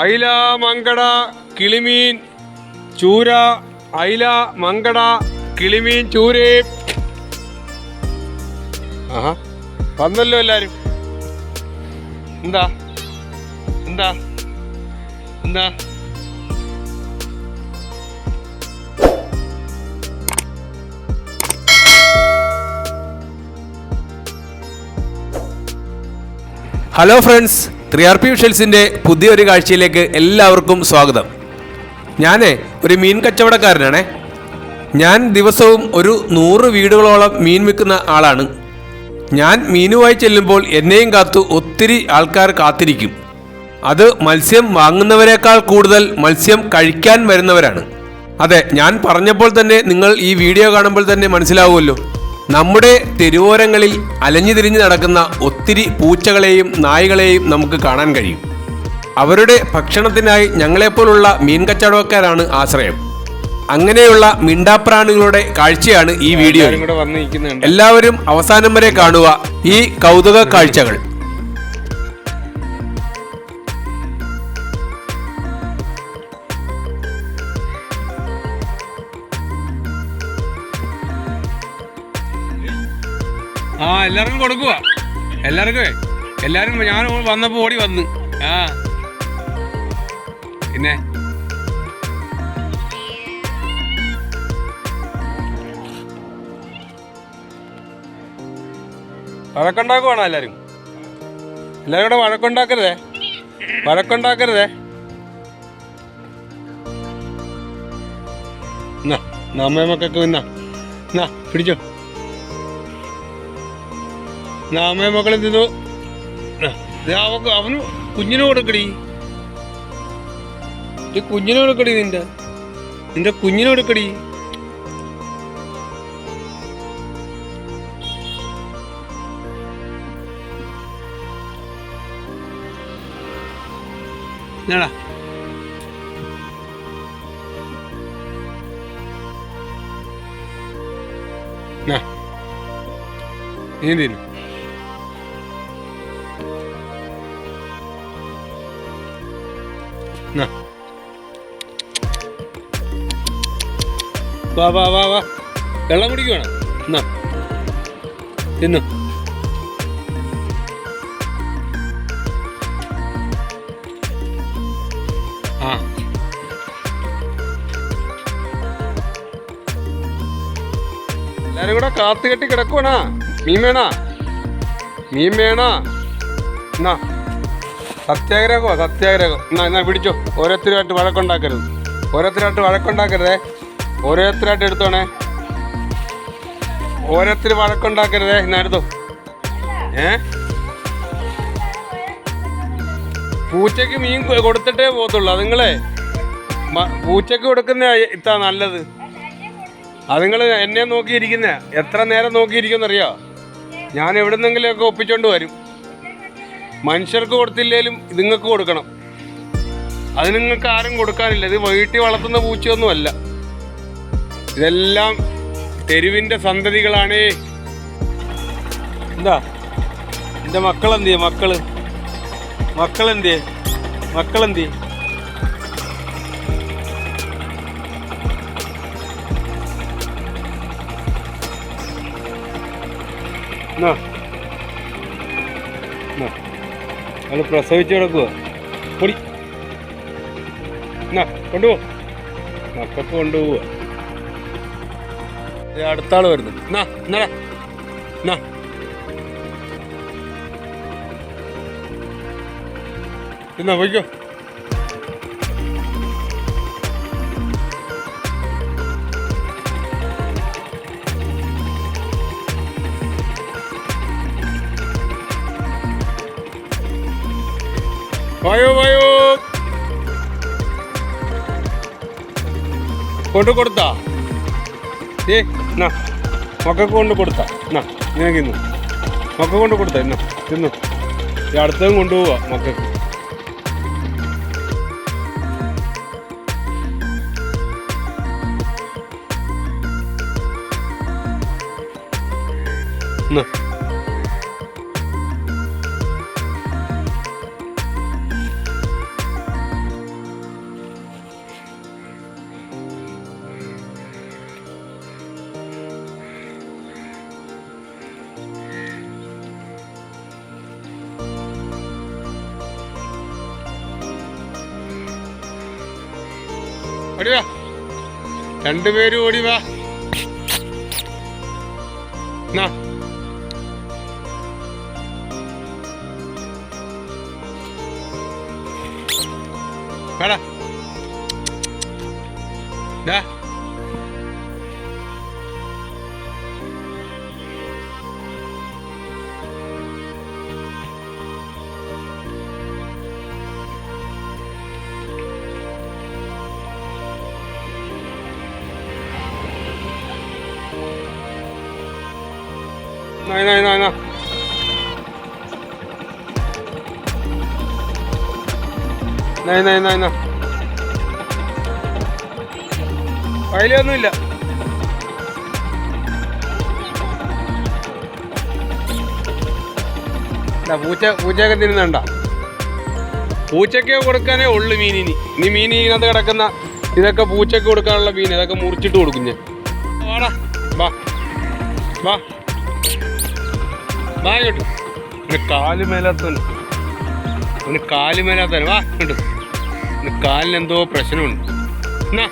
അയില, മങ്കട, കിളിമീൻ, ചൂര, അയില, മങ്കട, കിളിമീൻ, ചൂരേ. ആഹാ, വന്നല്ലോ എല്ലാരും. എന്താ എന്താ എന്താ ഹലോ ഫ്രണ്ട്സ്, 3RP വിഷ്വൽസിൻ്റെ പുതിയൊരു കാഴ്ചയിലേക്ക് എല്ലാവർക്കും സ്വാഗതം. ഞാൻ ഒരു മീൻ കച്ചവടക്കാരനാണേ. ഞാൻ ദിവസവും ഒരു 100 വീടുകളോളം മീൻ വിൽക്കുന്ന ആളാണ്. ഞാൻ മീനുമായി ചെല്ലുമ്പോൾ എന്നെയും കാത്തു ഒത്തിരി ആൾക്കാർ കാത്തിരിക്കും. അത് മത്സ്യം വാങ്ങുന്നവരെക്കാൾ കൂടുതൽ മത്സ്യം കഴിക്കാൻ വരുന്നവരാണ്. അതെ, ഞാൻ പറഞ്ഞപ്പോൾ തന്നെ നിങ്ങൾ ഈ വീഡിയോ കാണുമ്പോൾ തന്നെ മനസ്സിലാവുമല്ലോ. നമ്മുടെ തെരുവോരങ്ങളിൽ അലഞ്ഞു തിരിഞ്ഞ് നടക്കുന്ന ഒത്തിരി പൂച്ചകളെയും നായ്കളെയും നമുക്ക് കാണാൻ കഴിയും. അവരുടെ ഭക്ഷണത്തിനായി ഞങ്ങളെപ്പോലുള്ള മീൻ കച്ചവടക്കാരാണ് ആശ്രയം. അങ്ങനെയുള്ള മിണ്ടാപ്രാണികളുടെ കാഴ്ചയാണ് ഈ വീഡിയോ. എല്ലാവരും അവസാനം വരെ കാണുക ഈ കൗതുക കാഴ്ചകൾ. എല്ലാവർക്കും കൊടുക്കുക. എല്ലാവരും ഞാൻ വന്നപ്പോൾ ഓടി വന്ന്. പിന്നെ വഴക്കുണ്ടാക്കുവാണോ എല്ലാവരും കൂടെ? വഴക്കുണ്ടാക്കരുതേ. അമ്മയമ്മക്കൊക്കെ പിടിച്ചോ. അമ്മയും മക്കളും തിന്നു. അവന് കുഞ്ഞിന് കൊടുക്കടി. കുഞ്ഞിന് കൊടുക്കടി. നിന്റെ കുഞ്ഞിന് കൊടുക്കടി. എന്നാടാ നീ തിന്നു. വാ വാ വാ വാ, വെള്ളം കുടിക്കുവാണ്. എന്നാ തിന്നു. എല്ലാരും കൂടെ കാത്തുകെട്ടി കിടക്കുവാണാ. മീൻ വേണാ? എന്നാ സത്യാഗ്രഹം. എന്നാ പിടിച്ചോ. ഓരോരുത്തരായിട്ട് വഴക്കുണ്ടാക്കരുതേ. ഓരോരുത്തരായിട്ട് എടുത്തോണേ. ഓരോരുത്തർ വഴക്കുണ്ടാക്കരുതേ. എന്നാ എടുത്തോ. പൂച്ചക്ക് മീൻ കൊടുത്തിട്ടേ പോകത്തുള്ളൂ. അതുങ്ങളെ പൂച്ചക്ക് കൊടുക്കുന്ന ഇത്താ നല്ലത്. അതുങ്ങൾ എന്നെ നോക്കിയിരിക്കുന്ന എത്ര നേരം നോക്കിയിരിക്കുമെന്നറിയോ? ഞാൻ എവിടുന്നെങ്കിലുമൊക്കെ ഒപ്പിച്ചോണ്ട് വരും. മനുഷ്യർക്ക് കൊടുത്തില്ലേലും ഇതുങ്ങൾക്ക് കൊടുക്കണം. അത് നിങ്ങൾക്ക് ആരും കൊടുക്കാനില്ല. ഇത് വീട്ടിൽ വളർത്തുന്ന പൂച്ചയൊന്നുമല്ല. ഇതെല്ലാം തെരുവിൻ്റെ സന്തതികളാണേ. എന്താ എൻ്റെ മക്കളെന്തിയെ? മക്കളെന്തിയെ? അത് പ്രസവിച്ച് കിടക്കുക. പൊടി കൊണ്ടുപോവാ. മക്കൾക്ക് കൊണ്ടുപോവുക. അടുത്താള് വരുന്നു. പോയിക്കോ. വായോ കൊടുത്താ മക്കൾക്ക് കൊണ്ട് കൊടുത്താ. ഇങ്ങനെ തിന്നു. മക്കൾക്ക് കൊണ്ട് കൊടുത്താ. തിന്നു. അടുത്തതും കൊണ്ടുപോവാ മക്കൾക്ക്. ഓടി വാ, രണ്ടുപേരും ഓടി വാ. വേടാ നാ കയ്യിലൊന്നുമില്ല. പൂച്ചയൊക്കെ തിന്നുന്നുണ്ട. പൂച്ചയ്ക്ക് കൊടുക്കാനേ ഉള്ളു മീനിന്. ഇനി മീൻ ഇതിനകത്ത് കിടക്കുന്ന ഇതൊക്കെ പൂച്ചയ്ക്ക് കൊടുക്കാനുള്ള മീൻ. ഇതൊക്കെ മുറിച്ചിട്ട് കൊടുക്കും ഞാൻ. വാടാ വാ വാ വാ ഇങ്ങോട്ട്. പിന്നെ കാലുമേലാത്തന്നെ വാ ഇങ്ങോട്ട്. പിന്നെ കാലിനെന്തോ പ്രശ്നമുണ്ട്. എന്നാ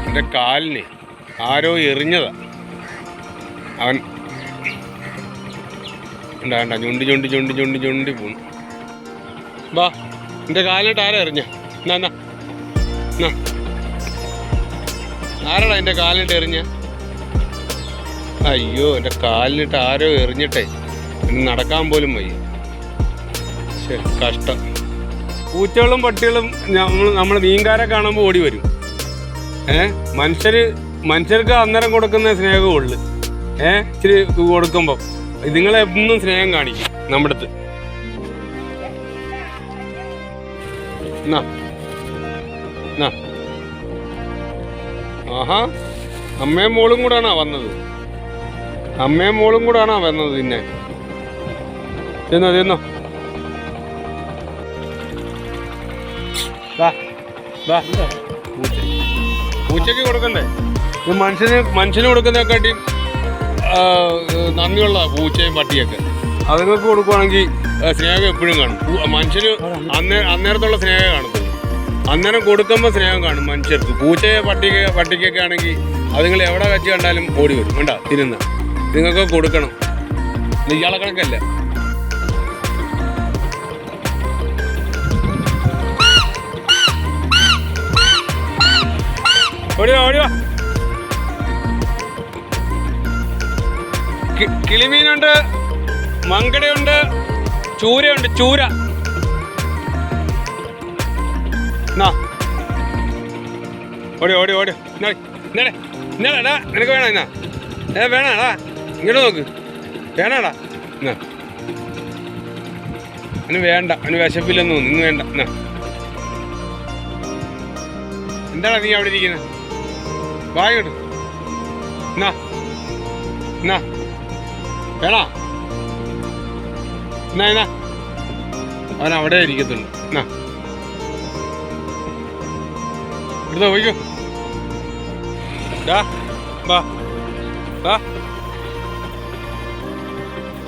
എൻ്റെ കാലിന് ആരോ എറിഞ്ഞതാ. അവൻ ഉണ്ടാകണ്ട ചുണ്ടി പോണു. വാ, എൻ്റെ കാലിനിട്ട് ആരാ എറിഞ്ഞ? എന്നാ ആരാടാ എൻ്റെ കാലിനിട്ട് എറിഞ്ഞ? അയ്യോ, എൻ്റെ കാലിനിട്ട് ആരോ എറിഞ്ഞിട്ടേ നടക്കാൻ പോലും വയ്യ. കഷ്ടം. പൂച്ചകളും പട്ടികളും നമ്മൾ മീൻകാരെ കാണുമ്പോൾ ഓടി വരും. മനുഷ്യർക്ക് അന്നേരം കൊടുക്കുന്ന സ്നേഹമേ ഉള്ളു. ഇച്ചിരി കൊടുക്കുമ്പം ഇതുങ്ങളെ എന്നും സ്നേഹം കാണിക്കും നമ്മുടെ അടുത്ത്. ആഹാ, അമ്മയും മോളും കൂടാണോ വന്നത്? പിന്നെ തിന്നോ പൂച്ചയ്ക്ക് കൊടുക്കണ്ടേ? ഇത് മനുഷ്യന് കൊടുക്കുന്നതിനെക്കാട്ടി നന്ദിയുള്ള പൂച്ചയും പട്ടിയൊക്കെ. അതുങ്ങൾക്ക് കൊടുക്കുവാണെങ്കിൽ സ്നേഹം എപ്പോഴും കാണും. മനുഷ്യന് അന്നേരത്തുള്ള സ്നേഹം കാണത്തുള്ളൂ. അന്നേരം കൊടുക്കുമ്പോൾ സ്നേഹം കാണും മനുഷ്യർക്ക്. പൂച്ചയെ പട്ടിക്കൊക്കെ ആണെങ്കിൽ അതുങ്ങൾ എവിടെ വെച്ച് കണ്ടാലും ഓടി വരും. വേണ്ട തിന്നുന്ന നിങ്ങൾക്ക് കൊടുക്കണം. ഇയാളെ കണക്കല്ല. ഓടിവാ. കിളിമീനുണ്ട്, മങ്കടയുണ്ട്, ചൂരയുണ്ട്. ചൂര ഓടി നിനക്ക് വേണോ? വേണാടാ, ഇങ്ങോട്ട് നോക്ക്. വേണാടാ, അവന് വേണ്ട. അവന് വിശപ്പില്ലെന്ന് തോന്നുന്നു. ഇന്ന് വേണ്ട. എന്താടാ നീ അവിടെ ഇരിക്കുന്നത്? വാങ്ങോട്ട്. വേണോ? അവൻ അവിടെ ഇരിക്കത്തുള്ളൂ. എടുത്തോ, പോയിക്കോ.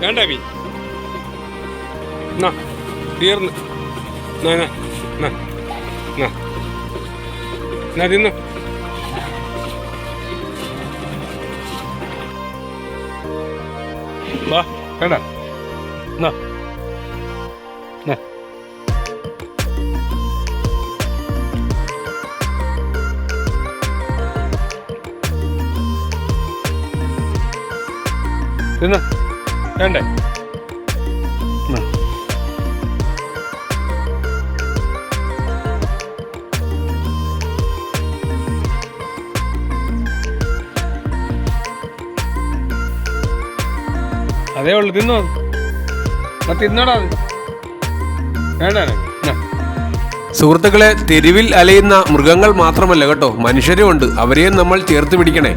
വേണ്ട മീ തീർന്ന് തിന്നു. വാ, വേണ്ട. തിന്നു, വേണ്ടേ? അതേ ഉള്ളു. തിന്നോ, തിന്നോടാ. വേണ്ട. സുഹൃത്തുക്കളെ, തെരുവിൽ അലയുന്ന മൃഗങ്ങൾ മാത്രമല്ല കേട്ടോ, മനുഷ്യരും ഉണ്ട്. അവരെയും നമ്മൾ ചേർത്ത് പിടിക്കണേ.